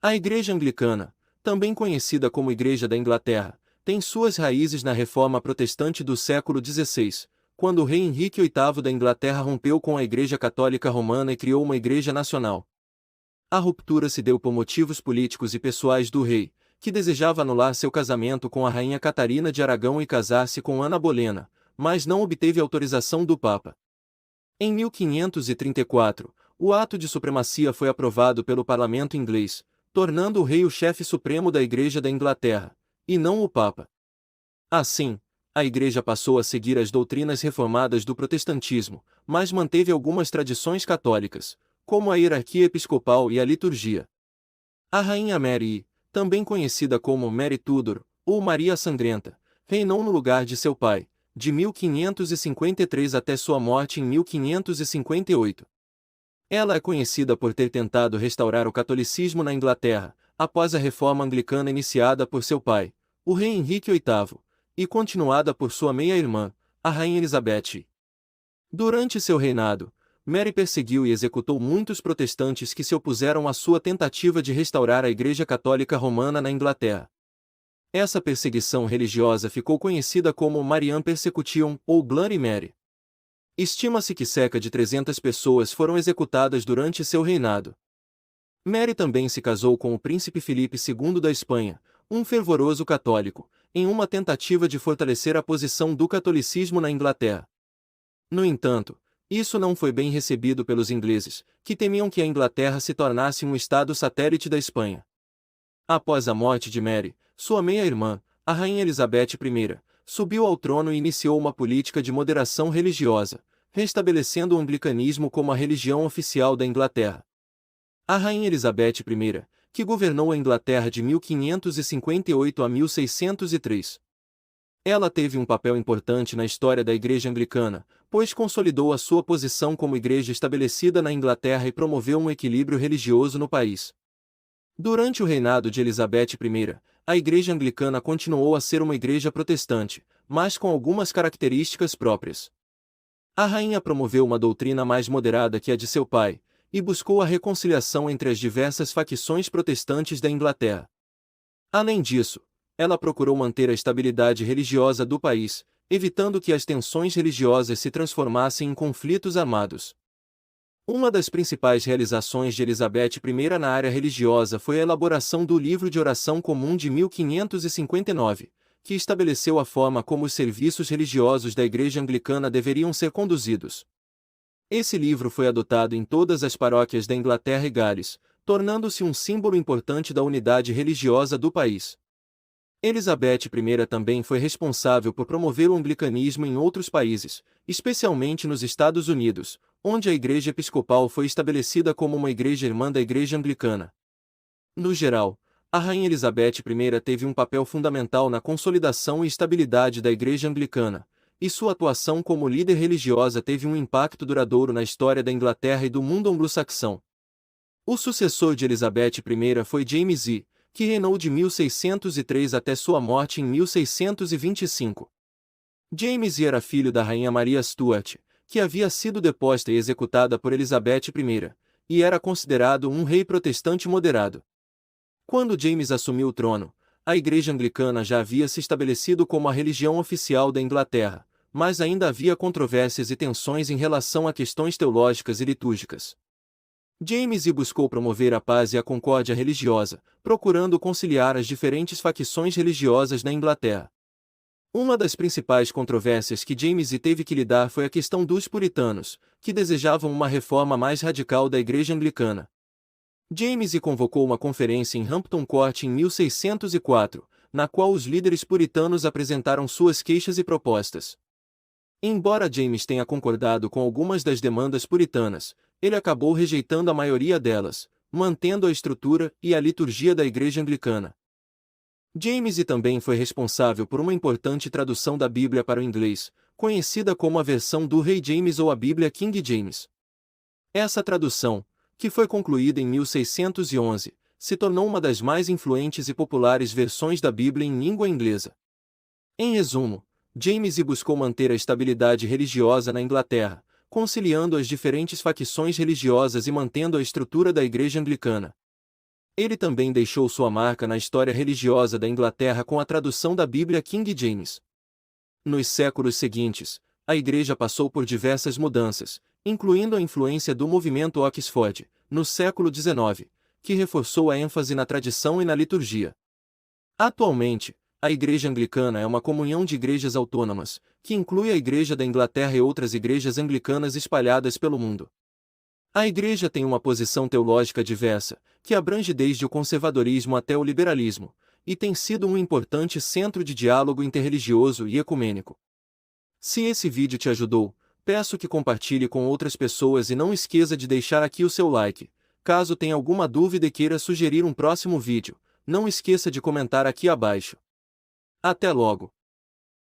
A Igreja Anglicana, também conhecida como Igreja da Inglaterra, tem suas raízes na Reforma Protestante do século XVI, quando o rei Henrique VIII da Inglaterra rompeu com a Igreja Católica Romana e criou uma Igreja Nacional. A ruptura se deu por motivos políticos e pessoais do rei, que desejava anular seu casamento com a rainha Catarina de Aragão e casar-se com Ana Bolena, mas não obteve autorização do Papa. Em 1534, o ato de supremacia foi aprovado pelo parlamento inglês, tornando o rei o chefe supremo da Igreja da Inglaterra, e não o Papa. Assim, a Igreja passou a seguir as doutrinas reformadas do protestantismo, mas manteve algumas tradições católicas, como a hierarquia episcopal e a liturgia. A rainha Mary, também conhecida como Mary Tudor, ou Maria Sangrenta, reinou no lugar de seu pai, de 1553 até sua morte em 1558. Ela é conhecida por ter tentado restaurar o catolicismo na Inglaterra, após a reforma anglicana iniciada por seu pai, o rei Henrique VIII, e continuada por sua meia-irmã, a rainha Elizabeth. Durante seu reinado, Mary perseguiu e executou muitos protestantes que se opuseram à sua tentativa de restaurar a Igreja Católica Romana na Inglaterra. Essa perseguição religiosa ficou conhecida como Marian Persecution ou Bloody Mary. Estima-se que cerca de 300 pessoas foram executadas durante seu reinado. Mary também se casou com o príncipe Filipe II da Espanha, um fervoroso católico, em uma tentativa de fortalecer a posição do catolicismo na Inglaterra. No entanto, isso não foi bem recebido pelos ingleses, que temiam que a Inglaterra se tornasse um estado satélite da Espanha. Após a morte de Mary, sua meia-irmã, a rainha Elizabeth I, subiu ao trono e iniciou uma política de moderação religiosa, restabelecendo o anglicanismo como a religião oficial da Inglaterra. A rainha Elizabeth I, que governou a Inglaterra de 1558 a 1603. Ela teve um papel importante na história da Igreja Anglicana, pois consolidou a sua posição como igreja estabelecida na Inglaterra e promoveu um equilíbrio religioso no país. Durante o reinado de Elizabeth I, a Igreja Anglicana continuou a ser uma igreja protestante, mas com algumas características próprias. A rainha promoveu uma doutrina mais moderada que a de seu pai, e buscou a reconciliação entre as diversas facções protestantes da Inglaterra. Além disso, ela procurou manter a estabilidade religiosa do país, evitando que as tensões religiosas se transformassem em conflitos armados. Uma das principais realizações de Elizabeth I na área religiosa foi a elaboração do Livro de Oração Comum de 1559, que estabeleceu a forma como os serviços religiosos da Igreja Anglicana deveriam ser conduzidos. Esse livro foi adotado em todas as paróquias da Inglaterra e Gales, tornando-se um símbolo importante da unidade religiosa do país. Elizabeth I também foi responsável por promover o anglicanismo em outros países, especialmente nos Estados Unidos, onde a Igreja Episcopal foi estabelecida como uma igreja irmã da Igreja Anglicana. No geral, a Rainha Elizabeth I teve um papel fundamental na consolidação e estabilidade da Igreja Anglicana, e sua atuação como líder religiosa teve um impacto duradouro na história da Inglaterra e do mundo anglo-saxão. O sucessor de Elizabeth I foi James I, que reinou de 1603 até sua morte em 1625. James I era filho da rainha Maria Stuart, que havia sido deposta e executada por Elizabeth I, e era considerado um rei protestante moderado. Quando James assumiu o trono, a Igreja Anglicana já havia se estabelecido como a religião oficial da Inglaterra, mas ainda havia controvérsias e tensões em relação a questões teológicas e litúrgicas. James I buscou promover a paz e a concórdia religiosa, procurando conciliar as diferentes facções religiosas na Inglaterra. Uma das principais controvérsias que James I teve que lidar foi a questão dos puritanos, que desejavam uma reforma mais radical da Igreja Anglicana. James I convocou uma conferência em Hampton Court em 1604, na qual os líderes puritanos apresentaram suas queixas e propostas. Embora James tenha concordado com algumas das demandas puritanas, ele acabou rejeitando a maioria delas, mantendo a estrutura e a liturgia da Igreja Anglicana. James I também foi responsável por uma importante tradução da Bíblia para o inglês, conhecida como a versão do Rei James ou a Bíblia King James. Essa tradução, que foi concluída em 1611, se tornou uma das mais influentes e populares versões da Bíblia em língua inglesa. Em resumo, James I buscou manter a estabilidade religiosa na Inglaterra, conciliando as diferentes facções religiosas e mantendo a estrutura da Igreja Anglicana. Ele também deixou sua marca na história religiosa da Inglaterra com a tradução da Bíblia King James. Nos séculos seguintes, a Igreja passou por diversas mudanças, incluindo a influência do movimento Oxford, no século XIX, que reforçou a ênfase na tradição e na liturgia. Atualmente, a Igreja Anglicana é uma comunhão de igrejas autônomas, que inclui a Igreja da Inglaterra e outras igrejas anglicanas espalhadas pelo mundo. A Igreja tem uma posição teológica diversa, que abrange desde o conservadorismo até o liberalismo, e tem sido um importante centro de diálogo interreligioso e ecumênico. Se esse vídeo te ajudou, peço que compartilhe com outras pessoas e não esqueça de deixar aqui o seu like. Caso tenha alguma dúvida e queira sugerir um próximo vídeo, não esqueça de comentar aqui abaixo. Até logo!